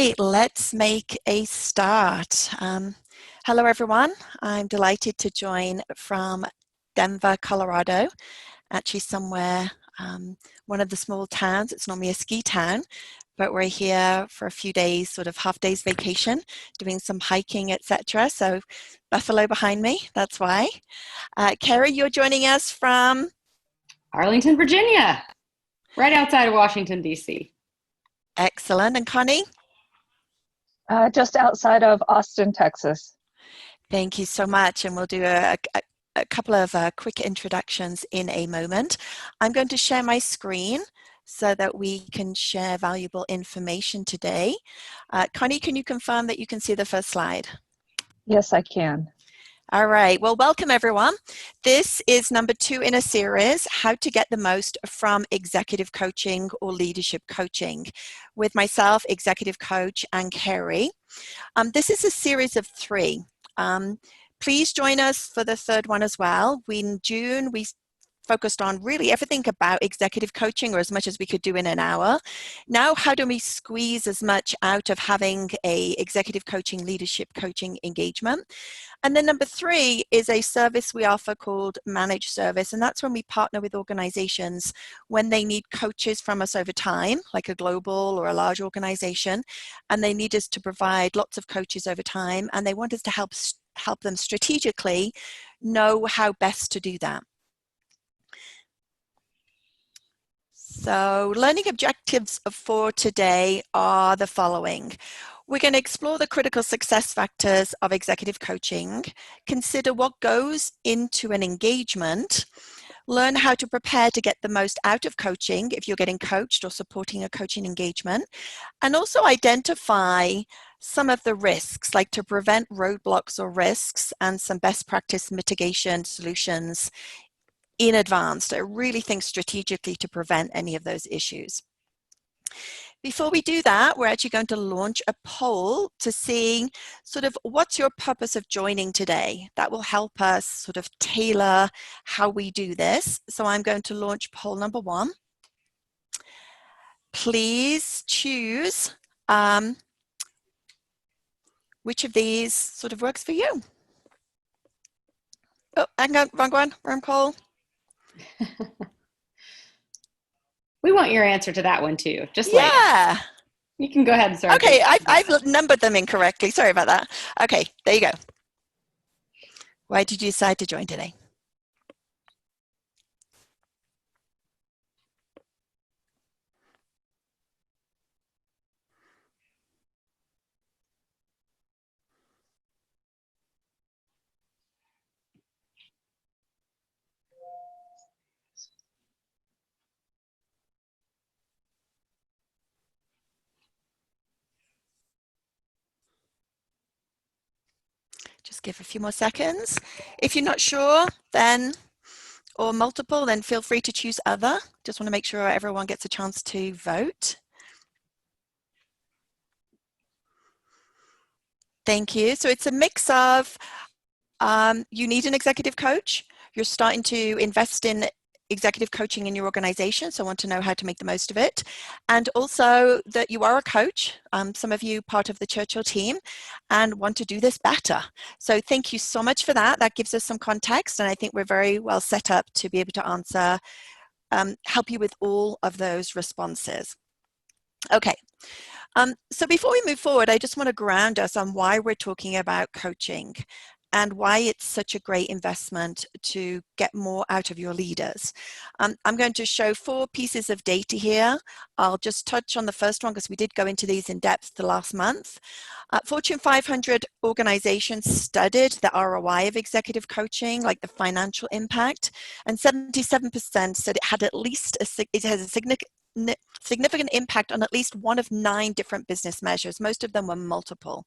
Let's make a start. Hello, everyone. I'm delighted to join from Denver, Colorado, actually somewhere, one of the small towns. It's normally a ski town, but we're here for a few days, sort of half days vacation, doing some hiking, etc. So Buffalo behind me, that's why. Carrie, you're joining us from? Arlington, Virginia, right outside of Washington, D.C. Excellent. And Connie? Just outside of Austin, Texas. Thank you so much. And we'll do a couple of quick introductions in a moment. I'm going to share my screen so that we can share valuable information today. Connie, can you confirm that you can see the first slide? Yes, I can. All right, well, welcome everyone. This is number 2 in a series, How to Get the Most from Executive Coaching or Leadership Coaching, with myself, executive coach, and Carrie. This is a series of 3. Please join us for the third one as well. In June, we focused on really everything about executive coaching, or as much as we could do in an hour. Now, how do we squeeze as much out of having a executive coaching, leadership coaching engagement? And then number 3 is a service we offer called Managed Service. And that's when we partner with organizations when they need coaches from us over time, like a global or a large organization, and they need us to provide lots of coaches over time, and they want us to help them strategically know how best to do that. So learning objectives for today are the following. We're going to explore the critical success factors of executive coaching, consider what goes into an engagement, learn how to prepare to get the most out of coaching if you're getting coached or supporting a coaching engagement, and also identify some of the risks, like to prevent roadblocks or risks, and some best practice mitigation solutions in advance to really think strategically to prevent any of those issues. Before we do that, we're actually going to launch a poll to see sort of what's your purpose of joining today. That will help us sort of tailor how we do this. So I'm going to launch poll number 1. Please choose which of these sort of works for you. Oh, hang on, wrong one, wrong poll. We want your answer to that one too. Just yeah. You can go ahead and start. Okay, I've numbered them incorrectly. Sorry about that. Okay, there you go. Why did you decide to join today? Just give a few more seconds. If you're not sure, then, or multiple, then feel free to choose other. Just want to make sure everyone gets a chance to vote. Thank you. So it's a mix of you need an executive coach, you're starting to invest in executive coaching in your organization, so want to know how to make the most of it, and also that you are a coach, some of you part of the Churchill team, and want to do this better. So thank you so much for that. That gives us some context, and I think we're very well set up to be able to answer, help you with all of those responses. Okay. So before we move forward, I just want to ground us on why we're talking about coaching and why it's such a great investment to get more out of your leaders. I'm going to show 4 pieces of data here. I'll just touch on the first one because we did go into these in depth the last month. Fortune 500 organizations studied the ROI of executive coaching, like the financial impact, and 77% said it had at least it has a significant impact on at least one of 9 different business measures. Most of them were multiple.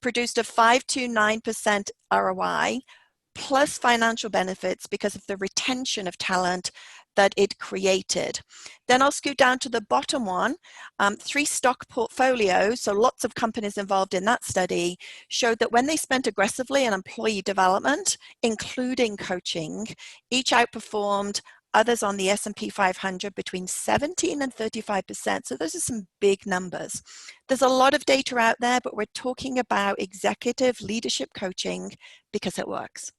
Produced a 5 to 9% ROI plus financial benefits because of the retention of talent that it created. Then I'll scoot down to the bottom one. 3 stock portfolios, so lots of companies involved in that study, showed that when they spent aggressively on employee development, including coaching, each outperformed others on the S&P 500 between 17 and 35%. So those are some big numbers. There's a lot of data out there, but we're talking about executive leadership coaching because it works.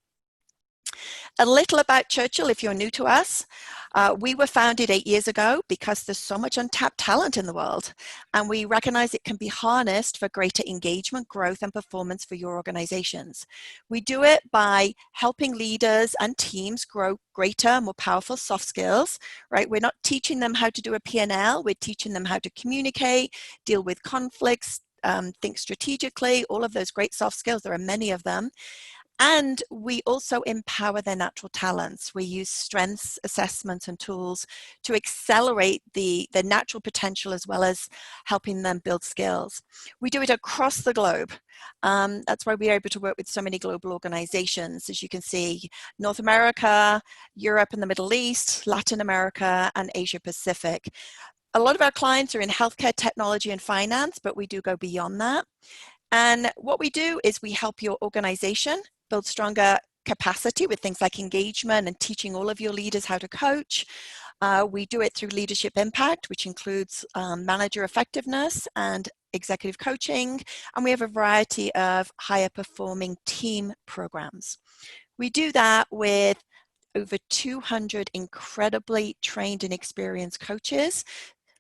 A little about Churchill, if you're new to us. We were founded 8 years ago because there's so much untapped talent in the world, and we recognize it can be harnessed for greater engagement, growth, and performance for your organizations. We do it by helping leaders and teams grow greater, more powerful soft skills, right? We're not teaching them how to do a P&L, we're teaching them how to communicate, deal with conflicts, think strategically, all of those great soft skills. There are many of them. And we also empower their natural talents. We use strengths assessments and tools to accelerate the natural potential as well as helping them build skills. We do it across the globe. That's why we are able to work with so many global organizations. As you can see, North America, Europe and the Middle East, Latin America, and Asia Pacific. A lot of our clients are in healthcare, technology, and finance, but we do go beyond that. And what we do is we help your organization build stronger capacity with things like engagement and teaching all of your leaders how to coach. We do it through leadership impact, which includes manager effectiveness and executive coaching. And we have a variety of higher performing team programs. We do that with over 200 incredibly trained and experienced coaches.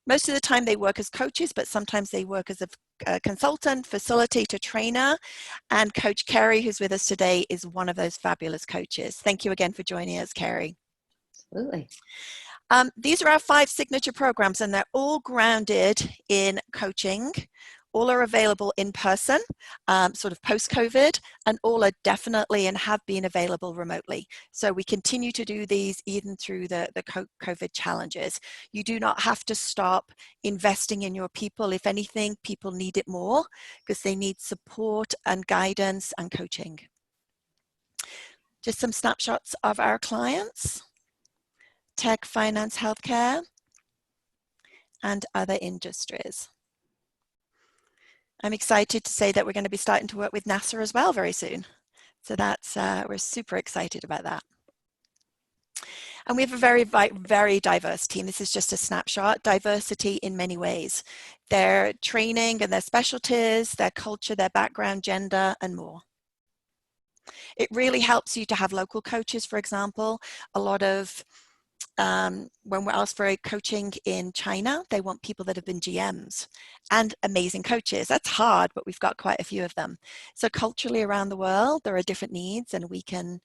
Most of the time they work as coaches, but sometimes they work as a consultant, facilitator, trainer. And Coach Kerry, who's with us today, is one of those fabulous coaches. Thank you again for joining us, Kerry. Absolutely. These are our 5 signature programs, and they're all grounded in coaching. All are available in person, sort of post-COVID, and all are definitely and have been available remotely. So we continue to do these even through the COVID challenges. You do not have to stop investing in your people. If anything, people need it more because they need support and guidance and coaching. Just some snapshots of our clients: tech, finance, healthcare, and other industries. I'm excited to say that we're going to be starting to work with NASA as well very soon. So that's, we're super excited about that. And we have a very, very diverse team. This is just a snapshot. Diversity in many ways. Their training and their specialties, their culture, their background, gender, and more. It really helps you to have local coaches, for example. A lot of when we're asked for a coaching in China, they want people that have been GMs and amazing coaches. That's hard, but we've got quite a few of them. So culturally around the world, there are different needs, and we can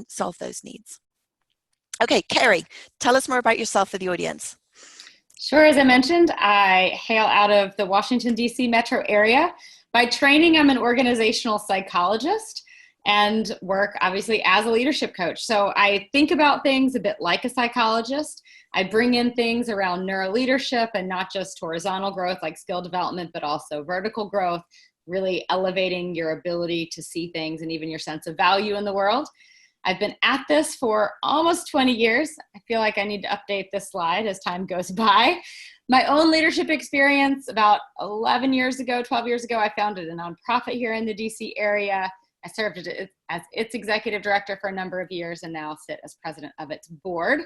solve those needs. Okay, Kerry, tell us more about yourself for the audience. Sure. As I mentioned, I hail out of the Washington, D.C. metro area. By training, I'm an organizational psychologist and work obviously as a leadership coach. So I think about things a bit like a psychologist. I bring in things around neuroleadership and not just horizontal growth like skill development, but also vertical growth, really elevating your ability to see things and even your sense of value in the world. I've been at this for almost 20 years. I feel like I need to update this slide as time goes by. My own leadership experience, about 12 years ago, I founded a nonprofit here in the DC area. I served as its executive director for a number of years and now sit as president of its board.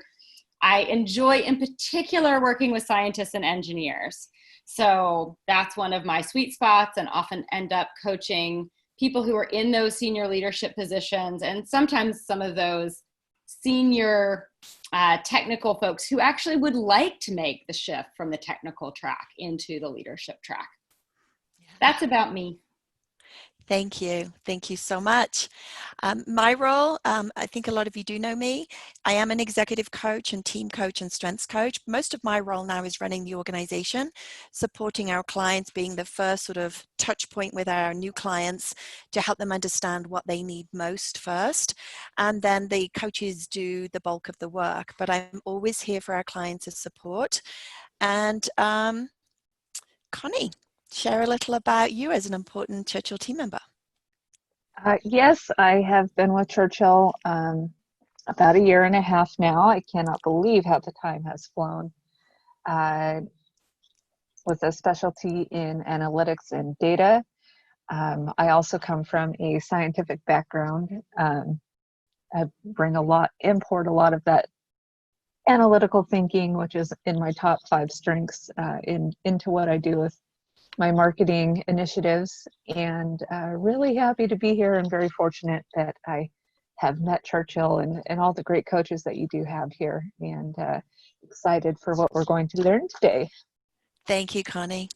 I enjoy in particular working with scientists and engineers. So that's one of my sweet spots, and often end up coaching people who are in those senior leadership positions, and sometimes some of those senior technical folks who actually would like to make the shift from the technical track into the leadership track. That's about me. Thank you. Thank you so much. My role, I think a lot of you do know me. I am an executive coach and team coach and strengths coach. Most of my role now is running the organization, supporting our clients, being the first sort of touch point with our new clients to help them understand what they need most first. And then the coaches do the bulk of the work, but I'm always here for our clients as support. And Connie, share a little about you as an important Churchill team member. Yes, I have been with Churchill about 1.5 years now. I cannot believe how the time has flown. With a specialty in analytics and data. I also come from a scientific background. I import a lot of that analytical thinking, which is in my top 5 strengths, into what I do with my marketing initiatives. And really happy to be here, and very fortunate that I have met Churchill and all the great coaches that you do have here, and excited for what we're going to learn today. Thank you, Connie.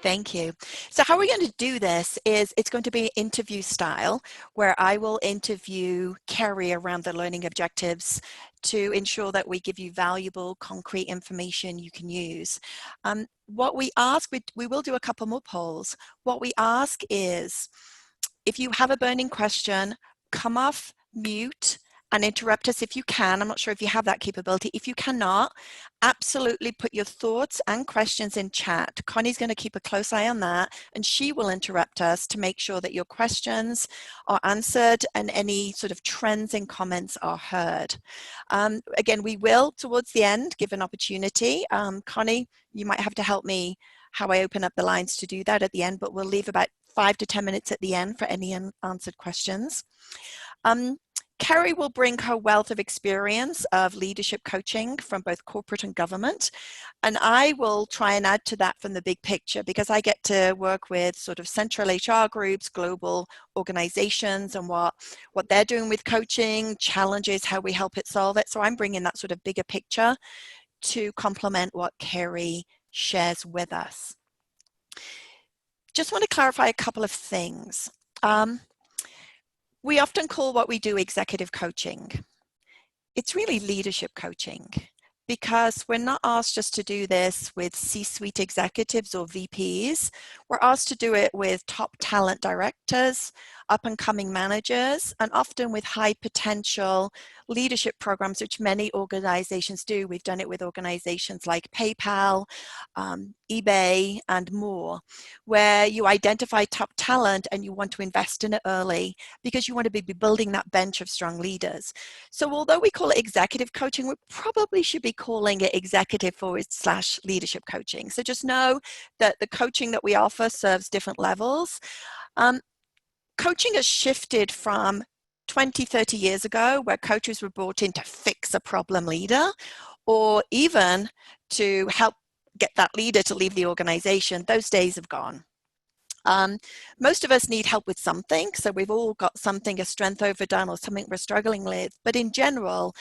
Thank you. So how we're going to do this is it's going to be interview style, where I will interview Kerry around the learning objectives to ensure that we give you valuable, concrete information you can use. What we ask, we will do a couple more polls. What we ask is, if you have a burning question, come off mute and interrupt us if you can. I'm not sure if you have that capability. If you cannot, absolutely put your thoughts and questions in chat. Connie's going to keep a close eye on that, and she will interrupt us to make sure that your questions are answered and any sort of trends in comments are heard. Again, we will, towards the end, give an opportunity. Connie, you might have to help me how I open up the lines to do that at the end, but we'll leave about 5 to 10 minutes at the end for any unanswered questions. Kerry will bring her wealth of experience of leadership coaching from both corporate and government. And I will try and add to that from the big picture, because I get to work with sort of central HR groups, global organizations, and what they're doing with coaching, challenges, how we help it solve it. So I'm bringing that sort of bigger picture to complement what Kerry shares with us. Just want to clarify a couple of things. We often call what we do executive coaching. It's really leadership coaching, because we're not asked just to do this with C-suite executives or VPs. We're asked to do it with top talent directors, up-and-coming managers, and often with high potential leadership programs, which many organizations do. We've done it with organizations like PayPal, eBay, and more, where you identify top talent and you want to invest in it early because you want to be building that bench of strong leaders. So although we call it executive coaching, we probably should be calling it executive/leadership coaching. So just know that the coaching that we offer serves different levels. Coaching has shifted from 20, 30 years ago, where coaches were brought in to fix a problem leader, or even to help get that leader to leave the organization. Those days have gone. Most of us need help with something. So we've all got something, a strength overdone or something we're struggling with. But in general,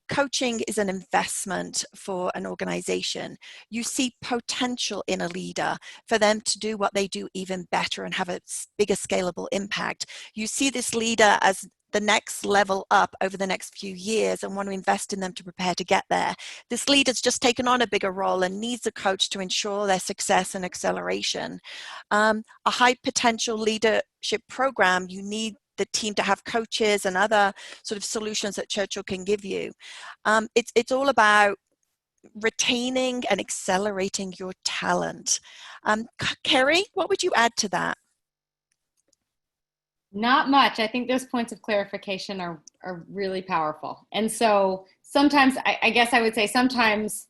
coaching is an investment for an organization. You see potential in a leader for them to do what they do even better and have a bigger scalable impact. You see this leader as the next level up over the next few years and want to invest in them to prepare to get there. This leader's just taken on a bigger role and needs a coach to ensure their success and acceleration. A high potential leadership program, you need the team to have coaches and other sort of solutions that Churchill can give you. It's all about retaining and accelerating your talent. Kerry, what would you add to that? Not much. I think those points of clarification are really powerful. And so sometimes, I guess I would say sometimes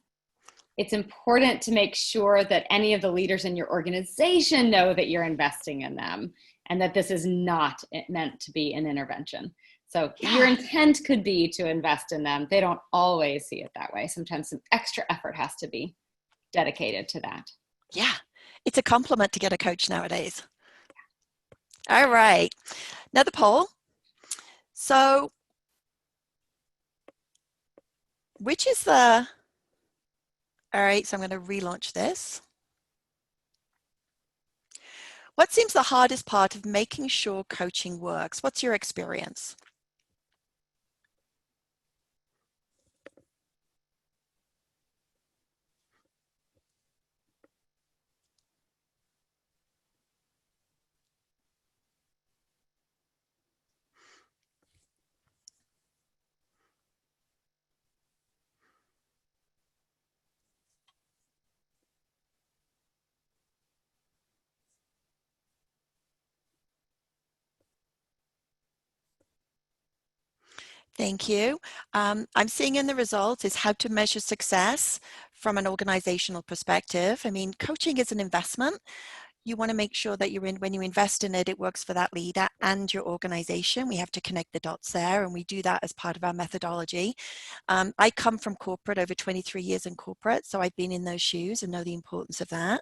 it's important to make sure that any of the leaders in your organization know that you're investing in them and that this is not meant to be an intervention. So your intent could be to invest in them. They don't always see it that way. Sometimes some extra effort has to be dedicated to that. Yeah, it's a compliment to get a coach nowadays. All right, another poll. So, which is the, all right, so I'm going to relaunch this. What seems the hardest part of making sure coaching works? What's your experience? Thank you. I'm seeing in the results is how to measure success from an organizational perspective. I mean, coaching is an investment. you want to make sure that when you invest in it, it works for that leader and your organization. We have to connect the dots there, and we do that as part of our methodology. I come from corporate, over 23 years in corporate, so I've been in those shoes and know the importance of that,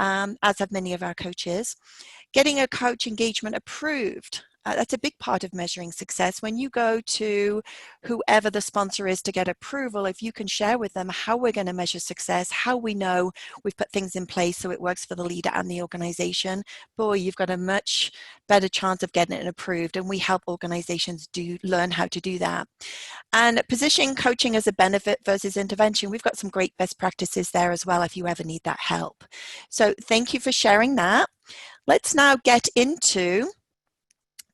as have many of our coaches. Getting a coach engagement approved. That's a big part of measuring success. When you go to whoever the sponsor is to get approval, if you can share with them how we're going to measure success, how we know we've put things in place so it works for the leader and the organization, boy, you've got a much better chance of getting it approved. And we help organizations learn how to do that. And positioning coaching as a benefit versus intervention, we've got some great best practices there as well if you ever need that help. So thank you for sharing that. Let's now get into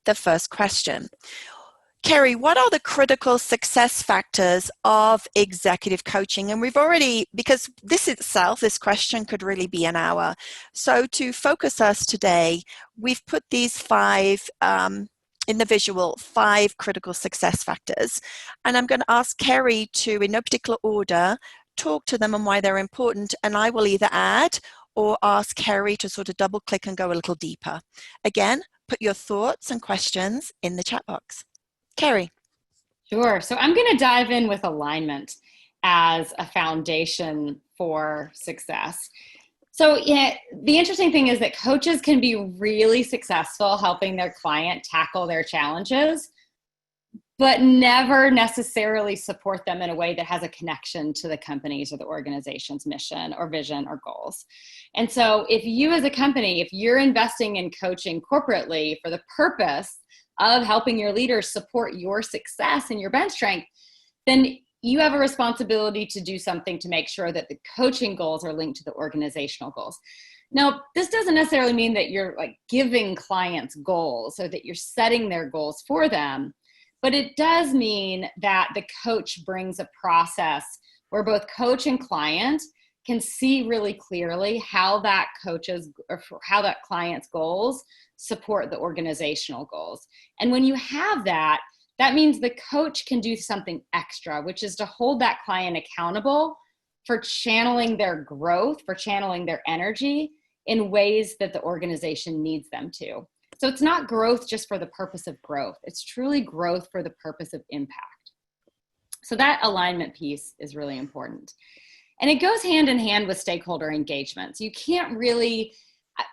the first question. Kerry, what are the critical success factors of executive coaching? And we've already, because this question could really be an hour. So to focus us today, we've put these five, in the visual, 5 critical success factors. And I'm going to ask Kerry to, in no particular order, talk to them and why they're important. And I will either add or ask Kerry to sort of double click and go a little deeper. Again, put your thoughts and questions in the chat box. Kerry. Sure. So I'm going to dive in with alignment as a foundation for success. So yeah, the interesting thing is that coaches can be really successful helping their client tackle their challenges, but never necessarily support them in a way that has a connection to the company's or the organization's mission or vision or goals. And so if you as a company, if you're investing in coaching corporately for the purpose of helping your leaders support your success and your bench strength, then you have a responsibility to do something to make sure that the coaching goals are linked to the organizational goals. Now, this doesn't necessarily mean that you're like giving clients goals or that you're setting their goals for them, but it does mean that the coach brings a process where both coach and client can see really clearly how that client's goals support the organizational goals. And when you have that, that means the coach can do something extra, which is to hold that client accountable for channeling their growth, for channeling their energy in ways that the organization needs them to. So it's not growth just for the purpose of growth. It's truly growth for the purpose of impact. So that alignment piece is really important. And it goes hand in hand with stakeholder engagement. So you can't really,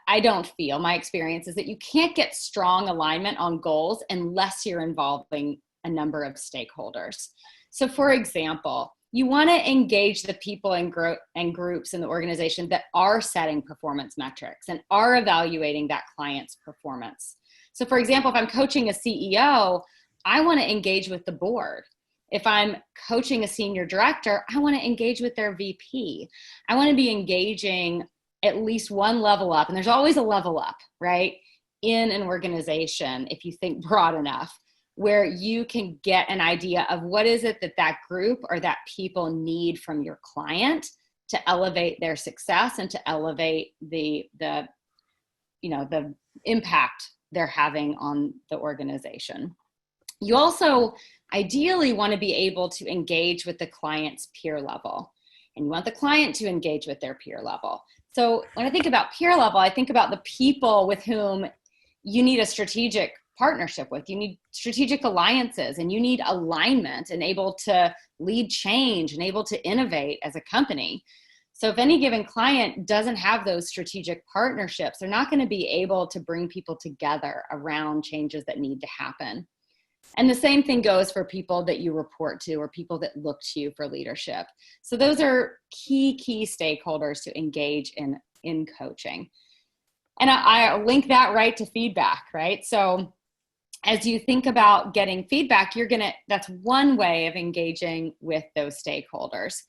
I don't feel, my experience is that you can't get strong alignment on goals unless you're involving a number of stakeholders. So for example, you want to engage the people and groups in the organization that are setting performance metrics and are evaluating that client's performance. So for example, if I'm coaching a CEO, I want to engage with the board. If I'm coaching a senior director, I want to engage with their VP. I want to be engaging at least one level up, and there's always a level up, right, in an organization, if you think broad enough, where you can get an idea of what is it that that group or that people need from your client to elevate their success and to elevate the impact they're having on the organization. You also ideally want to be able to engage with the client's peer level, and you want the client to engage with their peer level. So when I think about peer level, I think about the people with whom you need a strategic partnership with. You need strategic alliances, and you need alignment and able to lead change and able to innovate as a company. So if any given client doesn't have those strategic partnerships, they're not going to be able to bring people together around changes that need to happen. And the same thing goes for people that you report to or people that look to you for leadership. So those are key stakeholders to engage in coaching. And I link that right to feedback, right? So as you think about getting feedback, that's one way of engaging with those stakeholders.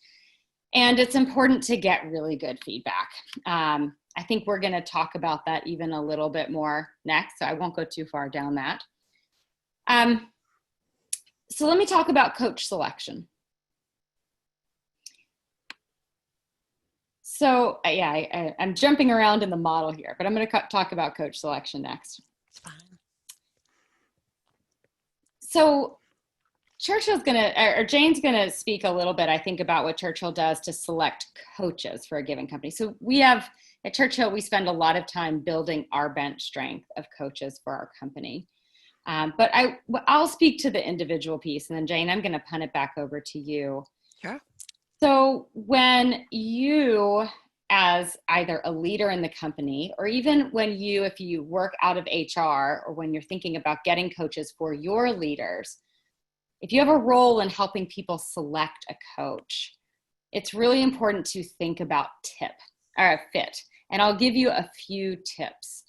And it's important to get really good feedback. I think we're going to talk about that even a little bit more next, so I won't go too far down that. So let me talk about coach selection. So I'm jumping around in the model here, but I'm going to talk about coach selection next. It's fine. So Jane's going to speak a little bit, I think, about what Churchill does to select coaches for a given company. So we have At Churchill, we spend a lot of time building our bench strength of coaches for our company. But I'll speak to the individual piece, and then Jane, I'm going to punt it back over to you. Sure. So when you, as either a leader in the company, or even if you work out of HR, or when you're thinking about getting coaches for your leaders, if you have a role in helping people select a coach, it's really important to think about fit. And I'll give you a few tips.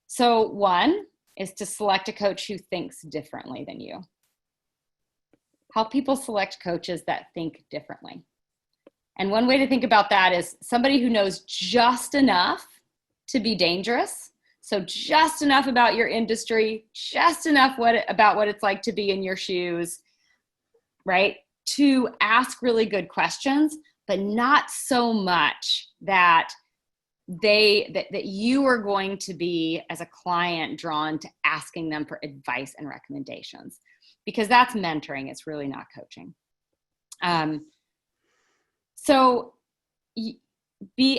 So one is to select a coach who thinks differently than you. Help people select coaches that think differently. And one way to think about that is somebody who knows just enough to be dangerous. So just enough about your industry, just enough about what it's like to be in your shoes, right? To ask really good questions, but not so much that you are going to be, as a client, drawn to asking them for advice and recommendations, because that's mentoring. It's really not coaching. So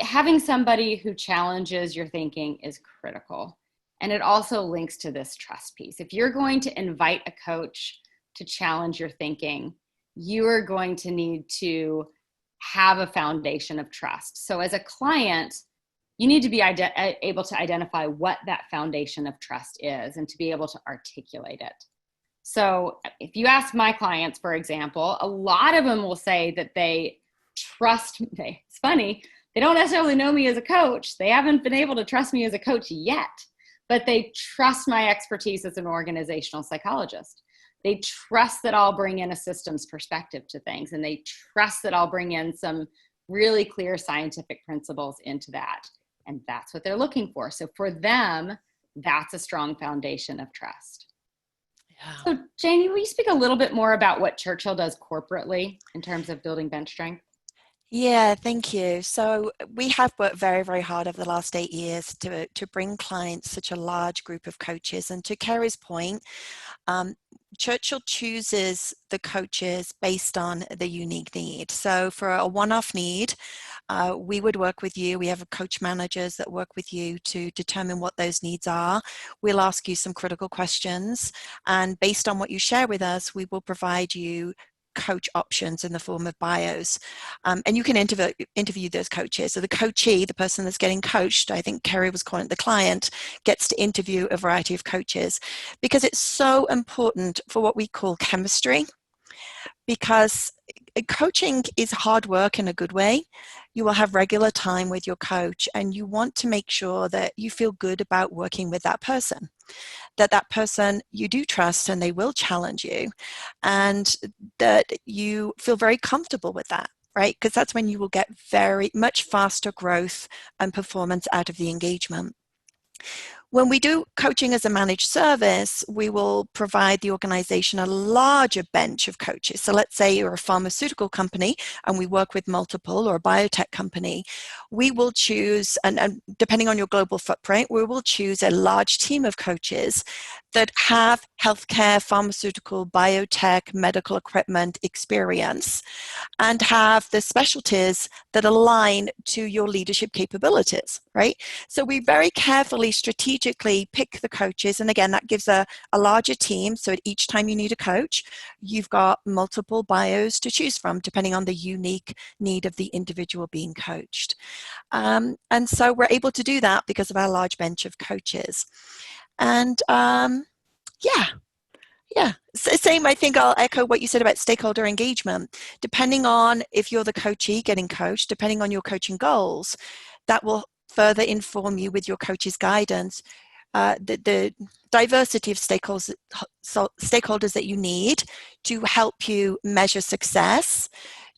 having somebody who challenges your thinking is critical. And it also links to this trust piece. If you're going to invite a coach to challenge your thinking, you are going to need to have a foundation of trust. So as a client, you need to be able to identify what that foundation of trust is and to be able to articulate it. So if you ask my clients, for example, a lot of them will say that they trust me. It's funny, they don't necessarily know me as a coach. They haven't been able to trust me as a coach yet, but they trust my expertise as an organizational psychologist. They trust that I'll bring in a systems perspective to things, and they trust that I'll bring in some really clear scientific principles into that. And that's what they're looking for. So for them, that's a strong foundation of trust. Yeah. So Janie, will you speak a little bit more about what Churchill does corporately in terms of building bench strength? Yeah, thank you. So we have worked very, very hard over the last 8 years to bring clients such a large group of coaches. And to Kerry's point, Churchill chooses the coaches based on the unique need. So for a one-off need, we would work with you. We have coach managers that work with you to determine what those needs are. We'll ask you some critical questions, and based on what you share with us, we will provide you coach options in the form of bios, and you can interview those coaches. So the coachee, the person that's getting coached, I think Kerry was calling it the client, gets to interview a variety of coaches, because it's so important for what we call chemistry. Because coaching is hard work in a good way. You will have regular time with your coach, and you want to make sure that you feel good about working with that person, that person you do trust and they will challenge you, and that you feel very comfortable with that, right? Because that's when you will get very much faster growth and performance out of the engagement. When we do coaching as a managed service, we will provide the organization a larger bench of coaches. So let's say you're a pharmaceutical company and we work with multiple, or a biotech company. We will choose, and depending on your global footprint, we will choose a large team of coaches that have healthcare, pharmaceutical, biotech, medical equipment experience, and have the specialties that align to your leadership capabilities, right? So we very carefully, strategically pick the coaches. And again, that gives a larger team. So at each time you need a coach, you've got multiple bios to choose from, depending on the unique need of the individual being coached. And so we're able to do that because of our large bench of coaches. And yeah. Same, I think I'll echo what you said about stakeholder engagement. Depending on if you're the coachee getting coached, depending on your coaching goals, that will further inform you with your coach's guidance. The diversity of stakeholders that you need to help you measure success,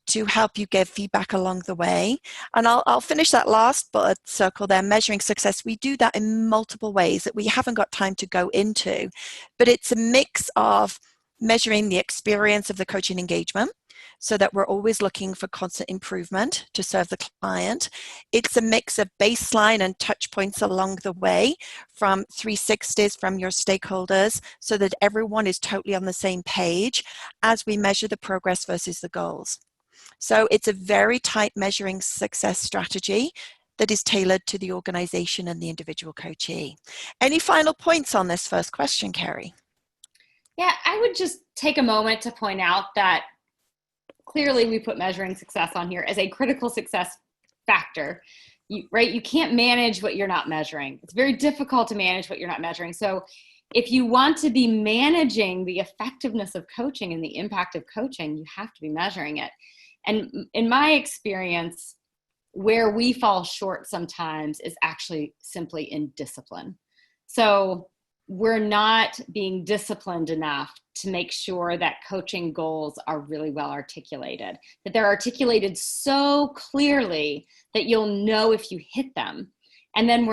to help you give feedback along the way. And I'll finish that last bullet circle there, measuring success. We do that in multiple ways that we haven't got time to go into, but it's a mix of measuring the experience of the coaching engagement, so that we're always looking for constant improvement to serve the client. It's a mix of baseline and touch points along the way, from 360s from your stakeholders, so that everyone is totally on the same page as we measure the progress versus the goals. So it's a very tight measuring success strategy that is tailored to the organization and the individual coachee. Any final points on this first question, Carrie? Yeah, I would just take a moment to point out that clearly we put measuring success on here as a critical success factor. You can't manage what you're not measuring. It's very difficult to manage what you're not measuring. So if you want to be managing the effectiveness of coaching and the impact of coaching, you have to be measuring it. And in my experience, where we fall short sometimes is actually simply in discipline. So we're not being disciplined enough to make sure that coaching goals are really well articulated, that they're articulated so clearly that you'll know if you hit them. And then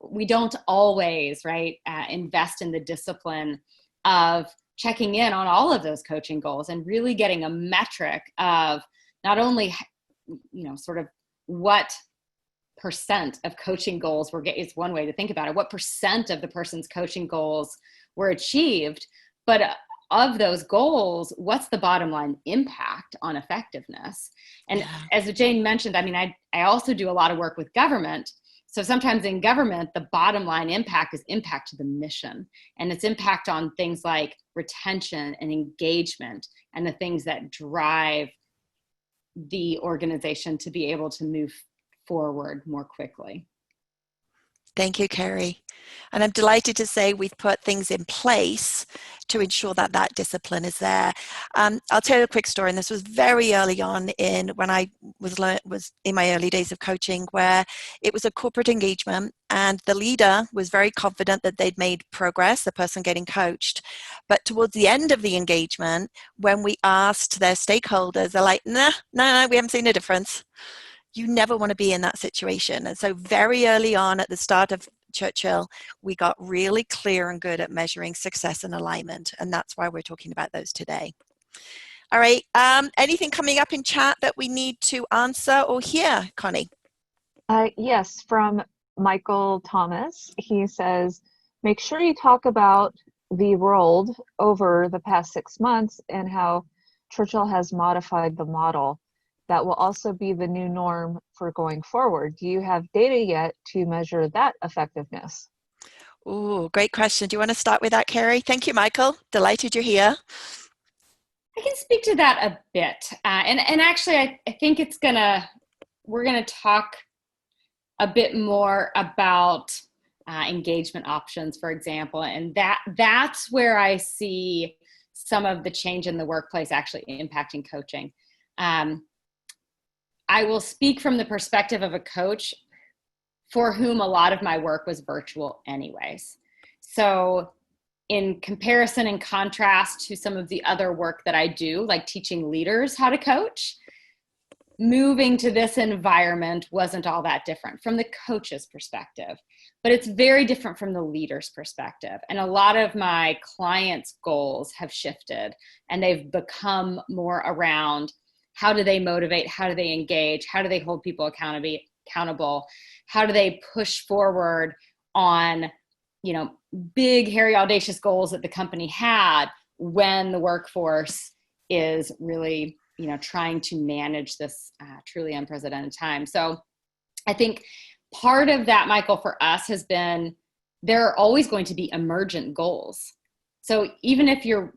we don't always, right, invest in the discipline of checking in on all of those coaching goals and really getting a metric of not only, sort of what percent of coaching goals it's one way to think about it. What percent of the person's coaching goals were achieved? But of those goals, what's the bottom line impact on effectiveness? And as Jane mentioned, I also do a lot of work with government. So sometimes in government, the bottom line impact is impact to the mission, and it's impact on things like retention and engagement and the things that drive the organization to be able to move forward more quickly. Thank you, Carrie. And I'm delighted to say we've put things in place to ensure that that discipline is there. I'll tell you a quick story, and this was very early on when I was in my early days of coaching, where it was a corporate engagement, and the leader was very confident that they'd made progress, the person getting coached. But towards the end of the engagement, when we asked their stakeholders, they're like, no, we haven't seen a difference. You never want to be in that situation. And so very early on at the start of Churchill, we got really clear and good at measuring success and alignment. And that's why we're talking about those today. All right. Anything coming up in chat that we need to answer or hear, Connie? Yes, from Michael Thomas. He says, make sure you talk about the world over the past 6 months and how Churchill has modified the model. That will also be the new norm for going forward. Do you have data yet to measure that effectiveness? Oh, great question. Do you want to start with that, Carrie? Thank you, Michael. Delighted you're here. I can speak to that a bit. And actually, I think we're going to talk a bit more about engagement options, for example. And that's where I see some of the change in the workplace actually impacting coaching. I will speak from the perspective of a coach for whom a lot of my work was virtual anyways. So in comparison and contrast to some of the other work that I do, like teaching leaders how to coach, moving to this environment wasn't all that different from the coach's perspective, but it's very different from the leader's perspective. And a lot of my clients' goals have shifted, and they've become more around how do they motivate, how do they engage, how do they hold people accountable, how do they push forward on, big, hairy, audacious goals that the company had when the workforce is really, trying to manage this truly unprecedented time. So I think part of that, Michael, for us has been there are always going to be emergent goals. So even if you're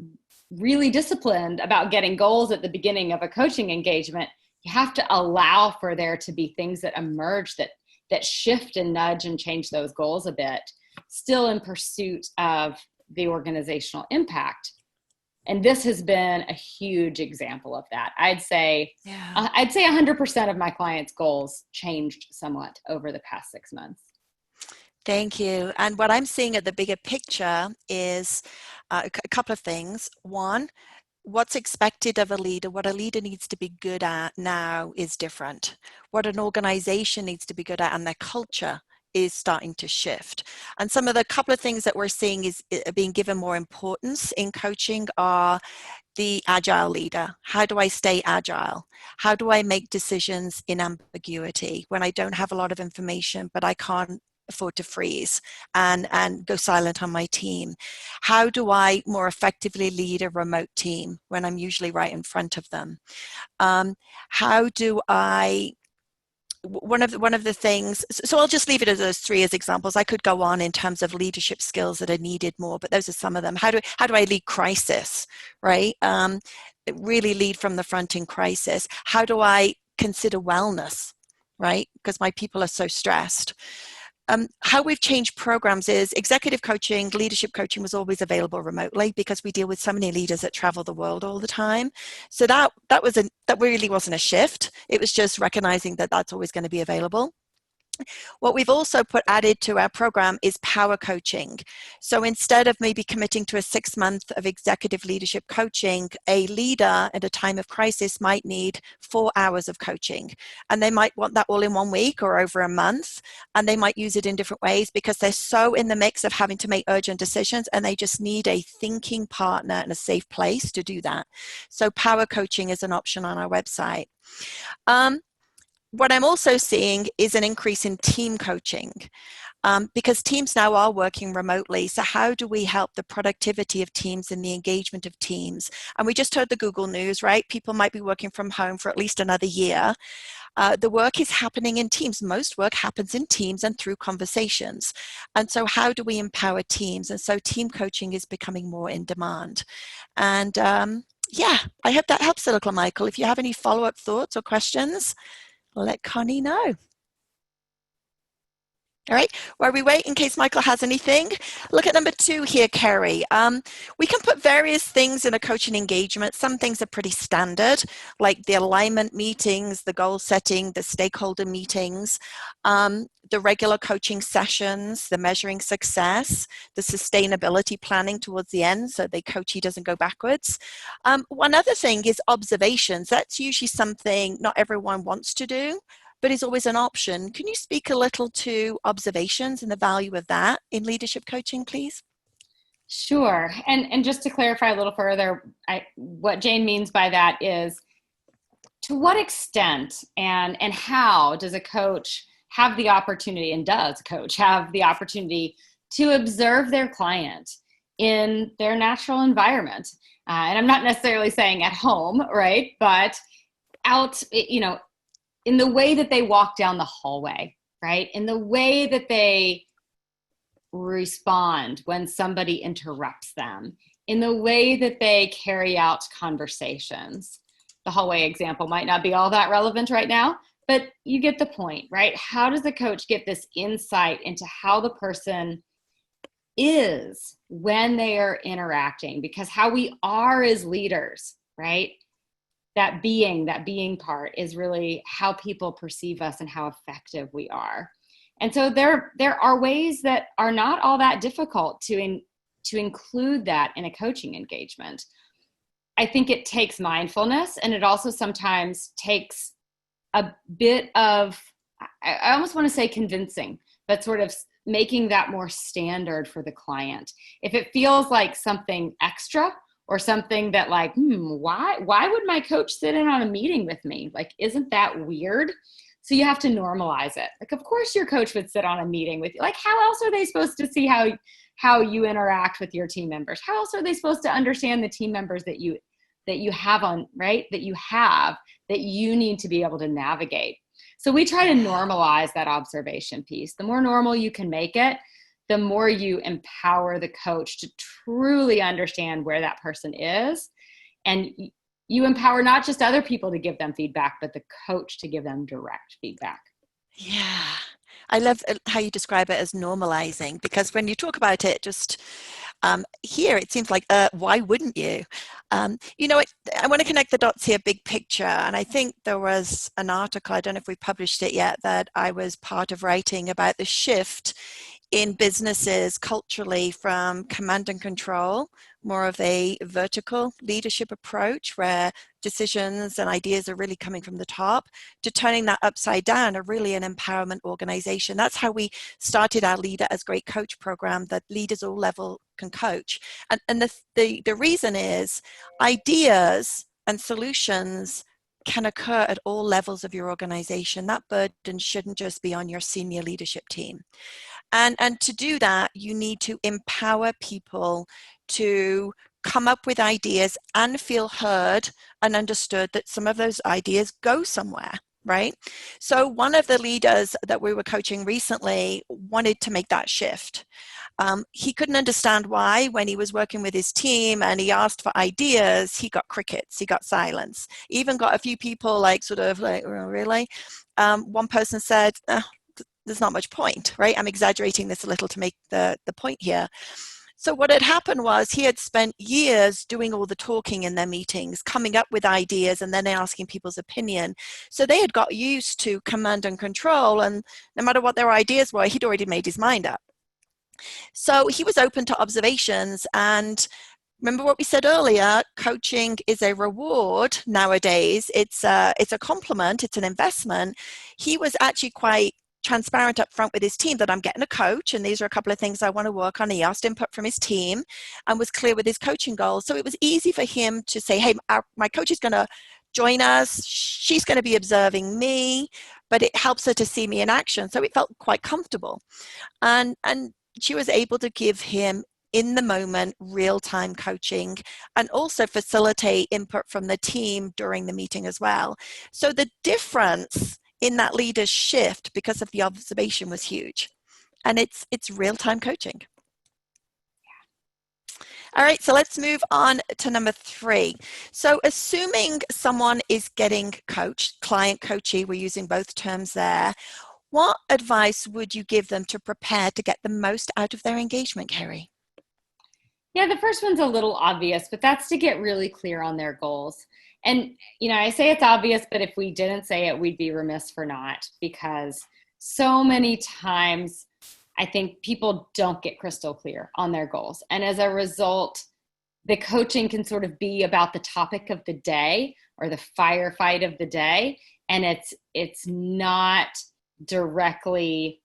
really disciplined about getting goals at the beginning of a coaching engagement, you have to allow for there to be things that emerge that shift and nudge and change those goals a bit, still in pursuit of the organizational impact. And this has been a huge example of that. I'd say 100% of my clients' goals changed somewhat over the past 6 months. Thank you. And what I'm seeing at the bigger picture is a couple of things. One, what's expected of a leader, what a leader needs to be good at now is different. What an organization needs to be good at and their culture is starting to shift. And some of the couple of things that we're seeing is being given more importance in coaching are the agile leader. How do I stay agile? How do I make decisions in ambiguity when I don't have a lot of information, but I can't afford to freeze and go silent on my team? How do I more effectively lead a remote team when I'm usually right in front of them? How do I one of the things, so I'll just leave it as those three as examples. I could go on in terms of leadership skills that are needed more, but those are some of them. How do I lead crisis, right? Really lead from the front in crisis. How do I consider wellness, right? Because my people are so stressed. How we've changed programs is executive coaching, leadership coaching was always available remotely because we deal with so many leaders that travel the world all the time. So that really wasn't a shift. It was just recognizing that that's always going to be available. What we've also added to our program is power coaching. So instead of maybe committing to a 6 month of executive leadership coaching, a leader at a time of crisis might need 4 hours of coaching. And they might want that all in 1 week or over a month. And they might use it in different ways because they're so in the mix of having to make urgent decisions and they just need a thinking partner and a safe place to do that. So power coaching is an option on our website. What I'm also seeing is an increase in team coaching because teams now are working remotely. So how do we help the productivity of teams and the engagement of teams? And we just heard the Google News, right? People might be working from home for at least another year. The work is happening in teams. Most work happens in teams and through conversations. And so how do we empower teams? And so team coaching is becoming more in demand. And yeah, I hope that helps a little, Michael. If you have any follow-up thoughts or questions, let Connie know. All right, while we wait in case Michael has anything, look at number 2 here, Kerry. We can put various things in a coaching engagement. Some things are pretty standard, like the alignment meetings, the goal setting, the stakeholder meetings, the regular coaching sessions, the measuring success, the sustainability planning towards the end so the coachee doesn't go backwards. One other thing is observations. That's usually something not everyone wants to do, but is always an option. Can you speak a little to observations and the value of that in leadership coaching, please? Sure. And just to clarify a little further, what Jane means by that is, to what extent and how does a coach have the opportunity, and does a coach have the opportunity to observe their client in their natural environment? And I'm not necessarily saying at home, right? But out, in the way that they walk down the hallway, right? In the way that they respond when somebody interrupts them, in the way that they carry out conversations. The hallway example might not be all that relevant right now, but you get the point, right? How does the coach get this insight into how the person is when they are interacting? Because how we are as leaders, right? That being part is really how people perceive us and how effective we are. And so there are ways that are not all that difficult to include that in a coaching engagement. I think it takes mindfulness, and it also sometimes takes a bit of, I almost want to say convincing, but sort of making that more standard for the client. If it feels like something extra, or something that like, why would my coach sit in on a meeting with me? Like, isn't that weird? So you have to normalize it. Like, of course your coach would sit on a meeting with you. Like, how else are they supposed to see how you interact with your team members? How else are they supposed to understand the team members that you have on, right? That you need to be able to navigate. So we try to normalize that observation piece. The more normal you can make it, the more you empower the coach to truly understand where that person is. And you empower not just other people to give them feedback, but the coach to give them direct feedback. Yeah, I love how you describe it as normalizing, because when you talk about it, just here, it seems like, why wouldn't you? I want to connect the dots here, big picture. And I think there was an article, I don't know if we published it yet, that I was part of writing about the shift in businesses culturally from command and control, more of a vertical leadership approach where decisions and ideas are really coming from the top, to turning that upside down, are really an empowerment organization. That's how we started our Leader as Great Coach program, that leaders all level can coach. And the reason is ideas and solutions can occur at all levels of your organization. That burden shouldn't just be on your senior leadership team. And to do that, you need to empower people to come up with ideas and feel heard and understood that some of those ideas go somewhere, right? So one of the leaders that we were coaching recently wanted to make that shift. He couldn't understand why, when he was working with his team and he asked for ideas, he got crickets, he got silence. Even got a few people like sort of like, oh, really? One person said, there's not much point, right? I'm exaggerating this a little to make the point here. So what had happened was he had spent years doing all the talking in their meetings, coming up with ideas and then asking people's opinion. So they had got used to command and control, and no matter what their ideas were, he'd already made his mind up. So he was open to observations. And remember what we said earlier, coaching is a reward nowadays. It's a compliment, it's an investment. He was actually quite transparent up front with his team that I'm getting a coach and these are a couple of things I want to work on. He asked input from his team and was clear with his coaching goals. So it was easy for him to say, hey, my coach is going to join us. She's going to be observing me, but it helps her to see me in action. So it felt quite comfortable. And she was able to give him in the moment real-time coaching and also facilitate input from the team during the meeting as well. So the difference in that leader's shift because of the observation was huge. And it's real-time coaching. All right, so let's move on to number 3. So assuming someone is getting coached, client coachee, we're using both terms there, what advice would you give them to prepare to get the most out of their engagement, Kerry? Yeah, the first one's a little obvious, but that's to get really clear on their goals. And, I say it's obvious, but if we didn't say it, we'd be remiss for not, because so many times I think people don't get crystal clear on their goals. And as a result, the coaching can sort of be about the topic of the day or the firefight of the day. And it's not directly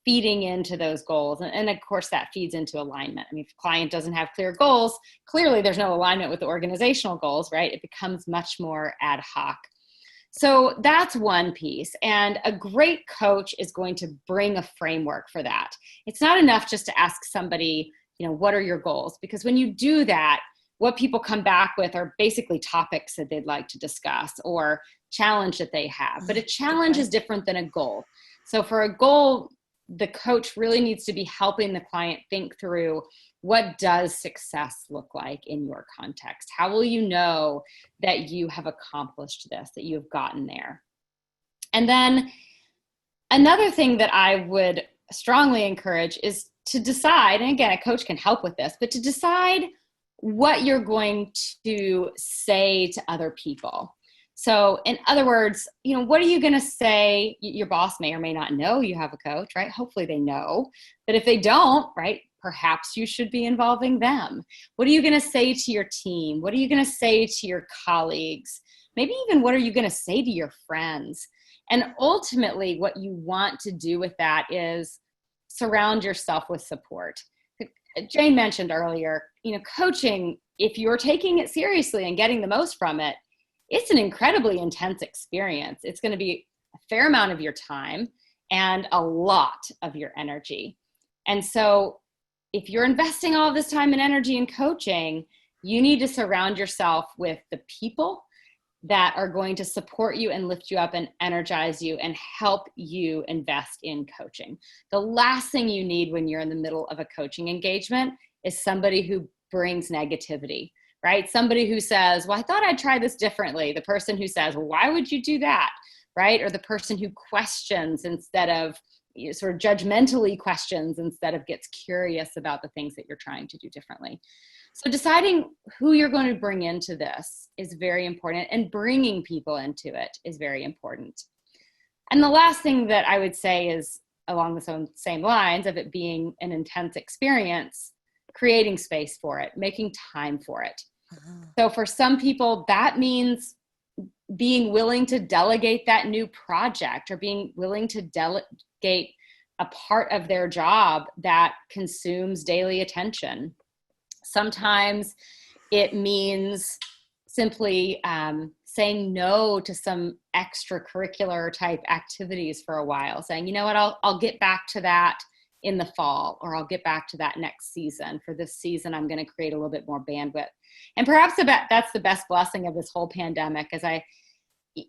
feeding into those goals. And of course that feeds into alignment. I mean, if a client doesn't have clear goals, clearly there's no alignment with the organizational goals, right? It becomes much more ad hoc. So that's one piece. And a great coach is going to bring a framework for that. It's not enough just to ask somebody, what are your goals? Because when you do that, what people come back with are basically topics that they'd like to discuss or challenge that they have. But a challenge is different than a goal. So for a goal, the coach really needs to be helping the client think through, what does success look like in your context? How will you know that you have accomplished this, that you have gotten there? And then another thing that I would strongly encourage is to decide, and again, a coach can help with this, but to decide what you're going to say to other people. So in other words, what are you going to say? Your boss may or may not know you have a coach, right? Hopefully they know. But if they don't, right, perhaps you should be involving them. What are you going to say to your team? What are you going to say to your colleagues? Maybe even what are you going to say to your friends? And ultimately, what you want to do with that is surround yourself with support. Jane mentioned earlier, coaching, if you're taking it seriously and getting the most from it, it's an incredibly intense experience. It's going to be a fair amount of your time and a lot of your energy. And so if you're investing all of this time and energy in coaching, you need to surround yourself with the people that are going to support you and lift you up and energize you and help you invest in coaching. The last thing you need when you're in the middle of a coaching engagement is somebody who brings negativity, right? Somebody who says, well, I thought I'd try this differently. The person who says, well, why would you do that, right? Or the person who questions instead of, sort of judgmentally questions instead of gets curious about the things that you're trying to do differently. So deciding who you're going to bring into this is very important, and bringing people into it is very important. And the last thing that I would say is along the same lines of it being an intense experience, creating space for it, making time for it. So for some people, that means being willing to delegate that new project or being willing to delegate a part of their job that consumes daily attention. Sometimes it means simply saying no to some extracurricular type activities for a while, saying, you know what, I'll get back to that in the fall, or I'll get back to that next season. For this season, I'm going to create a little bit more bandwidth. And perhaps that's the best blessing of this whole pandemic, is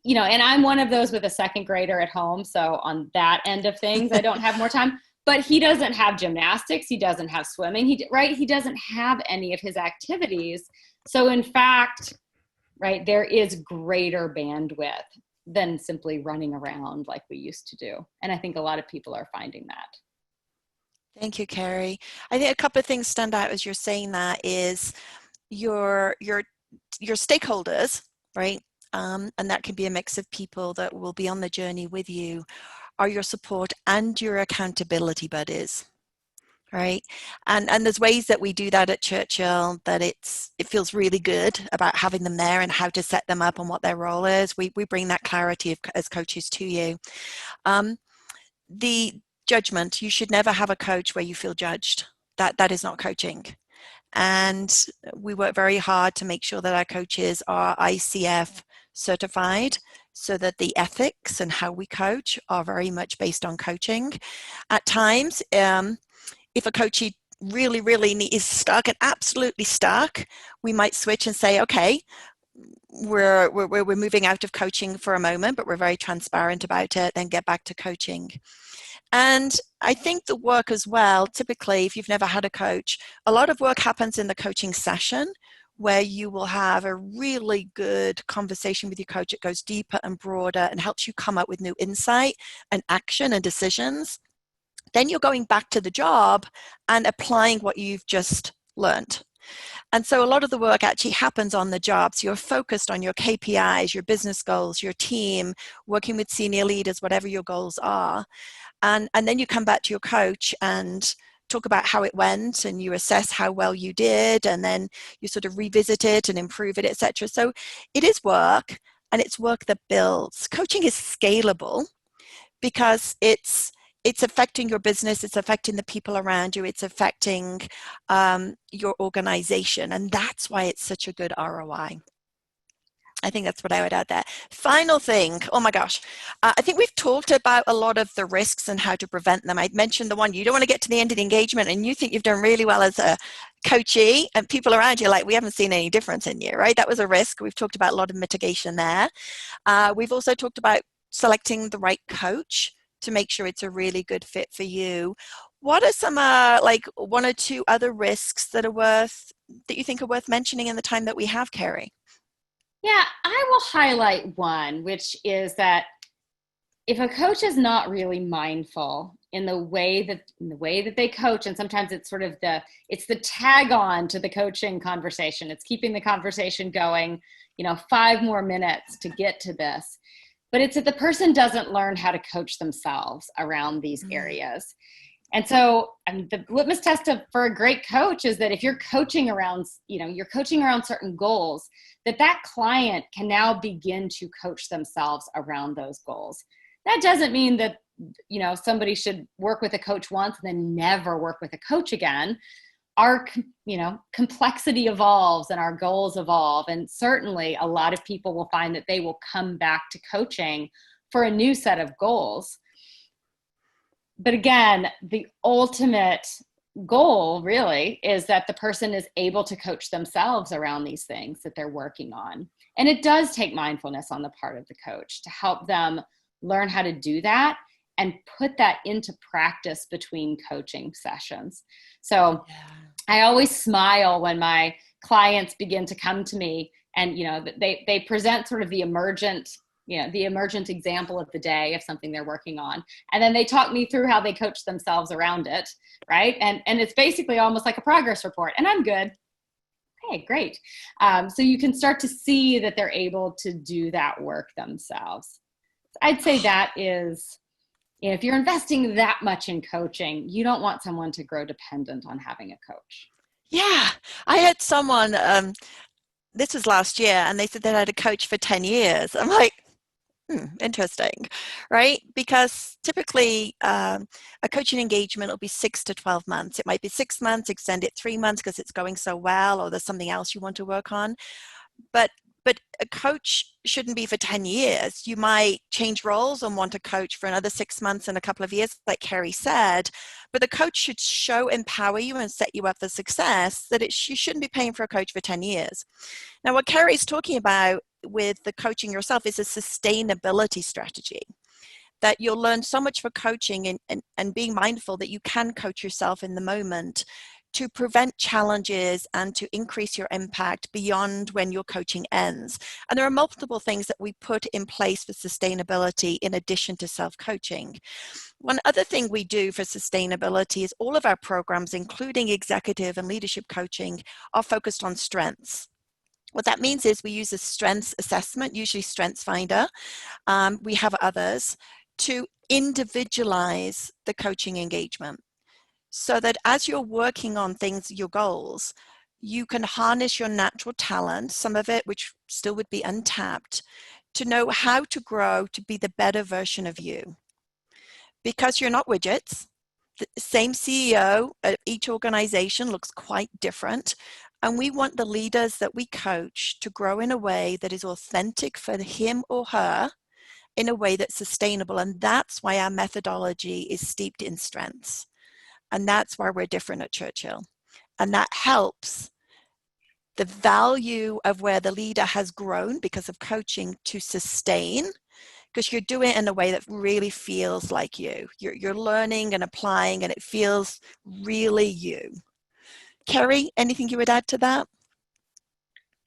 and I'm one of those with a second grader at home. So on that end of things, I don't have more time. But he doesn't have gymnastics. He doesn't have swimming. He doesn't have any of his activities. So in fact, right, there is greater bandwidth than simply running around like we used to do. And I think a lot of people are finding that. Thank you, Carrie. I think a couple of things stand out as you're saying that is your stakeholders, right? And that can be a mix of people that will be on the journey with you, are your support and your accountability buddies, right? And there's ways that we do that at Churchill that it feels really good about having them there and how to set them up and what their role is. We bring that clarity as coaches to you. The judgment, you should never have a coach where you feel judged. That is not coaching. And we work very hard to make sure that our coaches are ICF certified so that the ethics and how we coach are very much based on coaching. At times, if a coachee really, really is stuck and absolutely stuck, we might switch and say, okay, we're moving out of coaching for a moment, but we're very transparent about it, then get back to coaching. And I think the work as well, typically, if you've never had a coach, a lot of work happens in the coaching session where you will have a really good conversation with your coach. It goes deeper and broader and helps you come up with new insight and action and decisions. Then you're going back to the job and applying what you've just learned. And so a lot of the work actually happens on the job. So you're focused on your KPIs, your business goals, your team, working with senior leaders, whatever your goals are. And then you come back to your coach and talk about how it went, and you assess how well you did, and then you sort of revisit it and improve it, etc. So it is work, and it's work that builds. Coaching is scalable because it's affecting your business, it's affecting the people around you, it's affecting your organization, and that's why it's such a good ROI. I think that's what I would add there. Final thing, oh my gosh, I think we've talked about a lot of the risks and how to prevent them. I mentioned the one, you don't want to get to the end of the engagement and you think you've done really well as a coachee and people around you are like, we haven't seen any difference in you, right? That was a risk. We've talked about a lot of mitigation there. We've also talked about selecting the right coach to make sure it's a really good fit for you. What are some like one or two other risks that you think are worth mentioning in the time that we have, Carrie? Yeah, I will highlight one, which is that if a coach is not really mindful in the way that they coach, and sometimes it's sort of it's the tag on to the coaching conversation. It's keeping the conversation going, 5 more minutes to get to this. But it's that the person doesn't learn how to coach themselves around these areas. And so the litmus test for a great coach is that if you're coaching around, certain goals, that client can now begin to coach themselves around those goals. That doesn't mean that, somebody should work with a coach once and then never work with a coach again. Our, complexity evolves and our goals evolve. And certainly a lot of people will find that they will come back to coaching for a new set of goals. But again, the ultimate goal really is that the person is able to coach themselves around these things that they're working on. And it does take mindfulness on the part of the coach to help them learn how to do that and put that into practice between coaching sessions. So I always smile when my clients begin to come to me and, they present sort of the emergent example of the day of something they're working on. And then they talk me through how they coach themselves around it, right? And it's basically almost like a progress report. And I'm good. Okay, great. So you can start to see that they're able to do that work themselves. I'd say that is, if you're investing that much in coaching, you don't want someone to grow dependent on having a coach. Yeah, I had someone, this was last year, and they said they had a coach for 10 years. I'm like, interesting, right? Because typically a coaching engagement will be 6 to 12 months. It might be 6 months, extend it 3 months because it's going so well or there's something else you want to work on. But a coach shouldn't be for 10 years. You might change roles and want a coach for another 6 months and a couple of years, like Carrie said. But the coach should empower you and set you up for success, that you shouldn't be paying for a coach for 10 years. Now, what Carrie's talking about with the coaching yourself is a sustainability strategy, that you'll learn so much for coaching and being mindful that you can coach yourself in the moment to prevent challenges and to increase your impact beyond when your coaching ends. And there are multiple things that we put in place for sustainability in addition to self-coaching. One other thing we do for sustainability is all of our programs, including executive and leadership coaching, are focused on strengths. What that means is we use a strengths assessment, usually StrengthsFinder. We have others to individualize the coaching engagement, so that as you're working on things, your goals, you can harness your natural talent, some of it which still would be untapped, to know how to grow to be the better version of you. Because you're not widgets, the same CEO at each organization looks quite different. And we want the leaders that we coach to grow in a way that is authentic for him or her, in a way that's sustainable. And that's why our methodology is steeped in strengths. And that's why we're different at Churchill. And that helps the value of where the leader has grown because of coaching to sustain, because you're doing it in a way that really feels like you. You're learning and applying, and it feels really you. Kerry, anything you would add to that?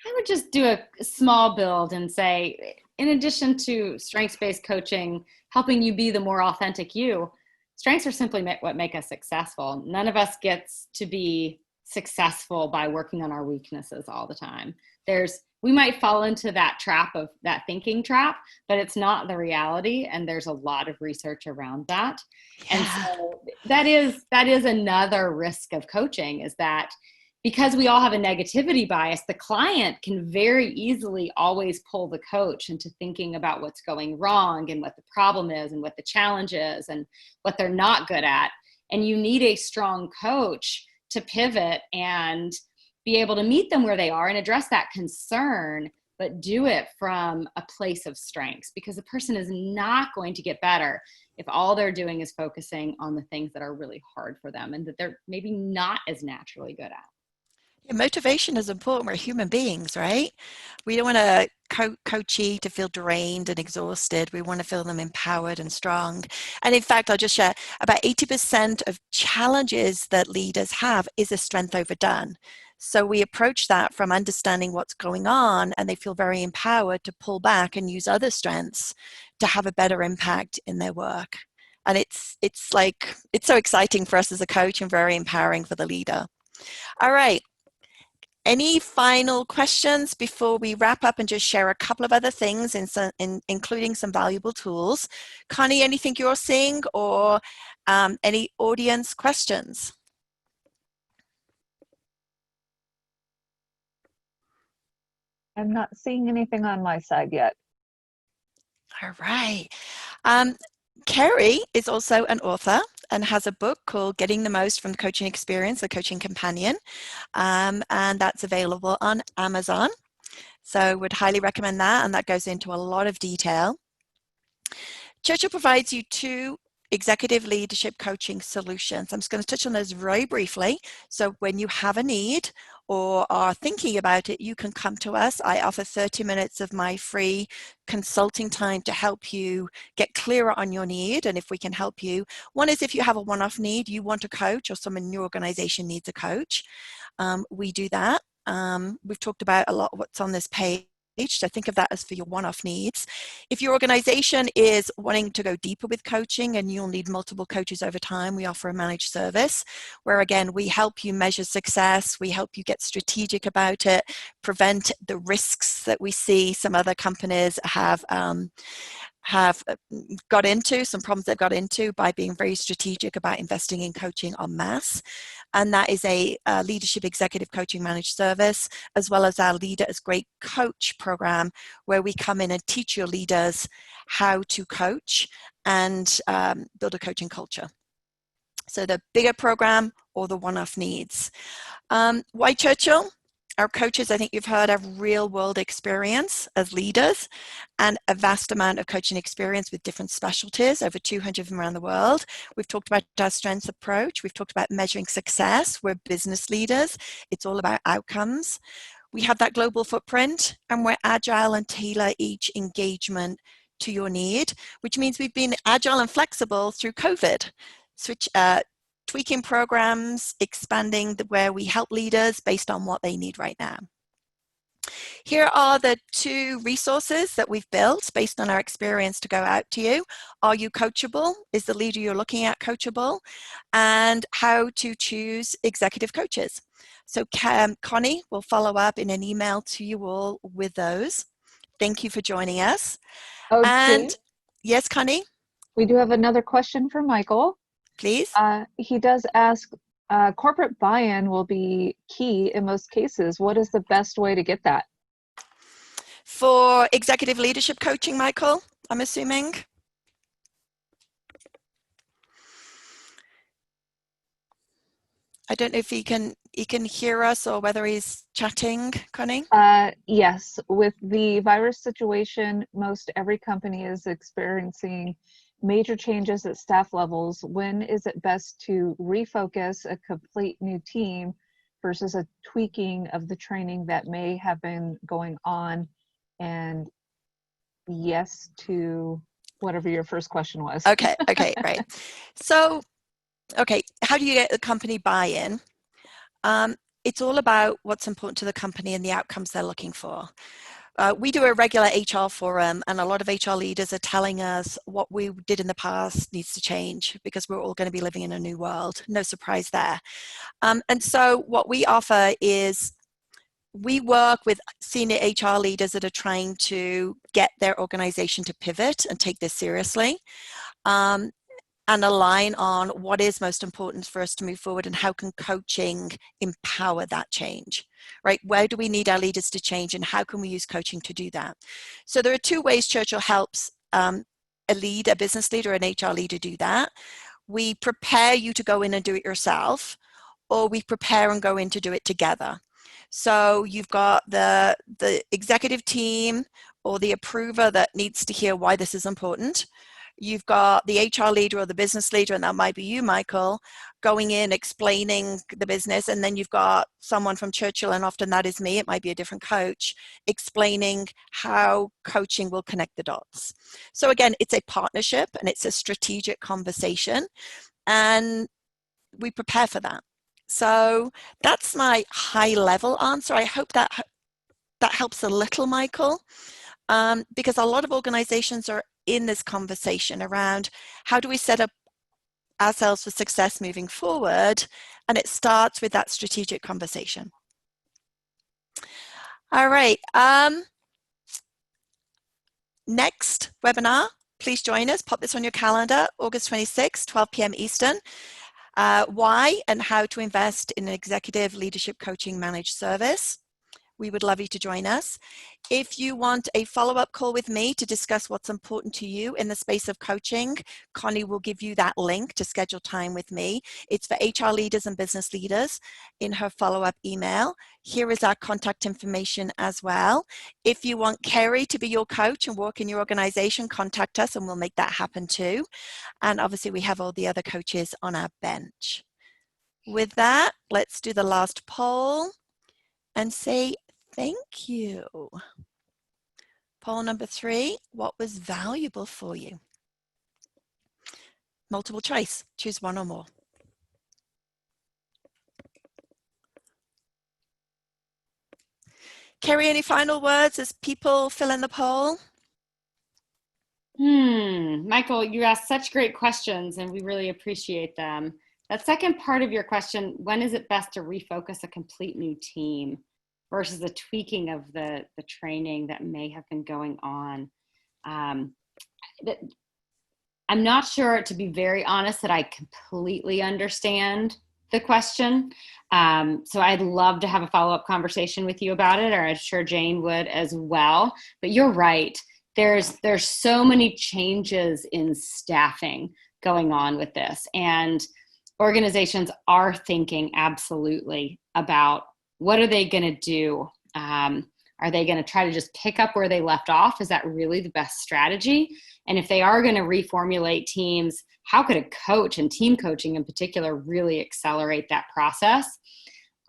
I would just do a small build and say, in addition to strengths-based coaching, helping you be the more authentic you, strengths are simply what make us successful. None of us gets to be successful by working on our weaknesses all the time. We might fall into that trap of that thinking trap, but it's not the reality. And there's a lot of research around that. Yeah. And so that is another risk of coaching, is that because we all have a negativity bias, the client can very easily always pull the coach into thinking about what's going wrong and what the problem is and what the challenge is and what they're not good at. And you need a strong coach to pivot and be able to meet them where they are and address that concern, but do it from a place of strengths, because the person is not going to get better if all they're doing is focusing on the things that are really hard for them and that they're maybe not as naturally good at. Yeah, motivation is important. We're human beings, right? We don't want to coachee to feel drained and exhausted. We want to feel them empowered and strong. And in fact, I'll just share, about 80% of challenges that leaders have is a strength overdone. So we approach that from understanding what's going on, and they feel very empowered to pull back and use other strengths to have a better impact in their work. And it's so exciting for us as a coach and very empowering for the leader. All right. Any final questions before we wrap up and just share a couple of other things, including some valuable tools? Connie, anything you're seeing, or any audience questions? I'm not seeing anything on my side yet. All right. Kerry is also an author and has a book called Getting the Most from the Coaching Experience, The Coaching Companion, and that's available on Amazon. So would highly recommend that, and that goes into a lot of detail. Churchill provides you 2 executive leadership coaching solutions. I'm just going to touch on those very briefly. So when you have a need or are thinking about it, you can come to us. I offer 30 minutes of my free consulting time to help you get clearer on your need, and if we can help you. One is if you have a one-off need, you want a coach, or someone in your organization needs a coach. We do that. We've talked about a lot of what's on this page. So think of that as for your one-off needs. If your organization is wanting to go deeper with coaching and you'll need multiple coaches over time, we offer a managed service where, again, we help you measure success. We help you get strategic about it, prevent the risks that we see some other companies have got into, some problems they've got into by being very strategic about investing in coaching en masse. And that is a leadership executive coaching managed service, as well as our Leader as Great Coach program, where we come in and teach your leaders how to coach and build a coaching culture. So the bigger program or the one-off needs. Why Churchill? Our coaches, I think you've heard, have real world experience as leaders and a vast amount of coaching experience with different specialties, over 200 of them around the world. We've talked about our strengths approach. We've talked about measuring success. We're business leaders. It's all about outcomes. We have that global footprint, and we're agile and tailor each engagement to your need, which means we've been agile and flexible through COVID. Tweaking programs, expanding where we help leaders based on what they need right now. Here are the 2 resources that we've built based on our experience to go out to you. Are you coachable? Is the leader you're looking at coachable? And how to choose executive coaches. So Connie will follow up in an email to you all with those. Thank you for joining us. Okay. And yes, Connie? We do have another question for Michael. Please. He does ask, corporate buy-in will be key in most cases. What is the best way to get that? For executive leadership coaching, Michael, I'm assuming. I don't know if he can hear us or whether he's chatting, Connie. Yes, with the virus situation, most every company is experiencing major changes at staff levels. When is it best to refocus a complete new team versus a tweaking of the training that may have been going on? And yes to whatever your first question was. Okay, right. So, okay, how do you get the company buy-in? It's all about what's important to the company and the outcomes they're looking for. We do a regular HR forum, and a lot of HR leaders are telling us what we did in the past needs to change because we're all going to be living in a new world. No surprise there. And so what we offer is we work with senior HR leaders that are trying to get their organization to pivot and take this seriously. And align on what is most important for us to move forward and how can coaching empower that change, right? Where do we need our leaders to change and how can we use coaching to do that? So there are 2 ways Churchill helps a business leader, an HR leader do that. We prepare you to go in and do it yourself, or we prepare and go in to do it together. So you've got the executive team or the approver that needs to hear why this is important. You've got the HR leader or the business leader, and that might be you, Michael, going in, explaining the business. And then you've got someone from Churchill, and often that is me, it might be a different coach, explaining how coaching will connect the dots. So again, it's a partnership and it's a strategic conversation, and we prepare for that. So that's my high level answer. I hope that helps a little, Michael, because a lot of organizations are in this conversation around how do we set up ourselves for success moving forward, and it starts with that strategic conversation. All right, next webinar, please join us, pop this on your calendar, August 26th, 12 p.m. Eastern. Why and how to invest in an executive leadership coaching managed service. We would love you to join us. If you want a follow-up call with me to discuss what's important to you in the space of coaching, Connie will give you that link to schedule time with me. It's for HR leaders and business leaders in her follow-up email. Here is our contact information as well. If you want Kerry to be your coach and work in your organization, contact us and we'll make that happen too. And obviously we have all the other coaches on our bench. With that, let's do the last poll and say thank you. Poll number 3, what was valuable for you? Multiple choice, choose one or more. Kerry, any final words as people fill in the poll? Michael, you asked such great questions and we really appreciate them. That second part of your question, when is it best to refocus a complete new team versus the tweaking of the training that may have been going on? I'm not sure, to be very honest, that I completely understand the question. So I'd love to have a follow-up conversation with you about it, or I'm sure Jane would as well. But you're right. There's so many changes in staffing going on with this. And organizations are thinking absolutely about what are they going to do? Are they going to try to just pick up where they left off? Is that really the best strategy? And if they are going to reformulate teams, how could a coach, and team coaching in particular, really accelerate that process?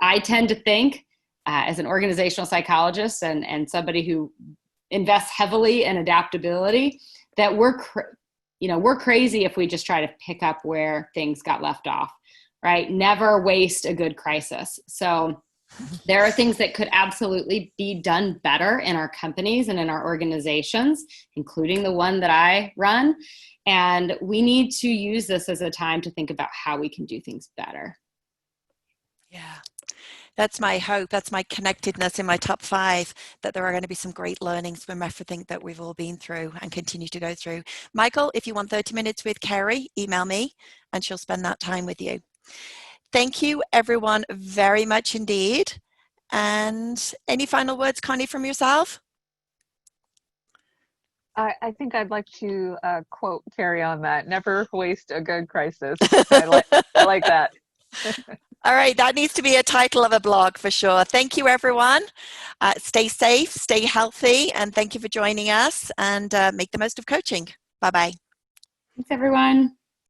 I tend to think as an organizational psychologist and somebody who invests heavily in adaptability, that we're crazy if we just try to pick up where things got left off, right? Never waste a good crisis. So there are things that could absolutely be done better in our companies and in our organizations, including the one that I run. And we need to use this as a time to think about how we can do things better. Yeah. That's my hope. That's my connectedness in my top 5, that there are going to be some great learnings from everything that we've all been through and continue to go through. Michael, if you want 30 minutes with Kerry, email me and she'll spend that time with you. Thank you, everyone, very much indeed. And any final words, Connie, from yourself? I think I'd like to quote Carrie on that. Never waste a good crisis. I like that. All right, that needs to be a title of a blog for sure. Thank you, everyone. Stay safe, stay healthy, and thank you for joining us, and make the most of coaching. Bye-bye. Thanks, everyone.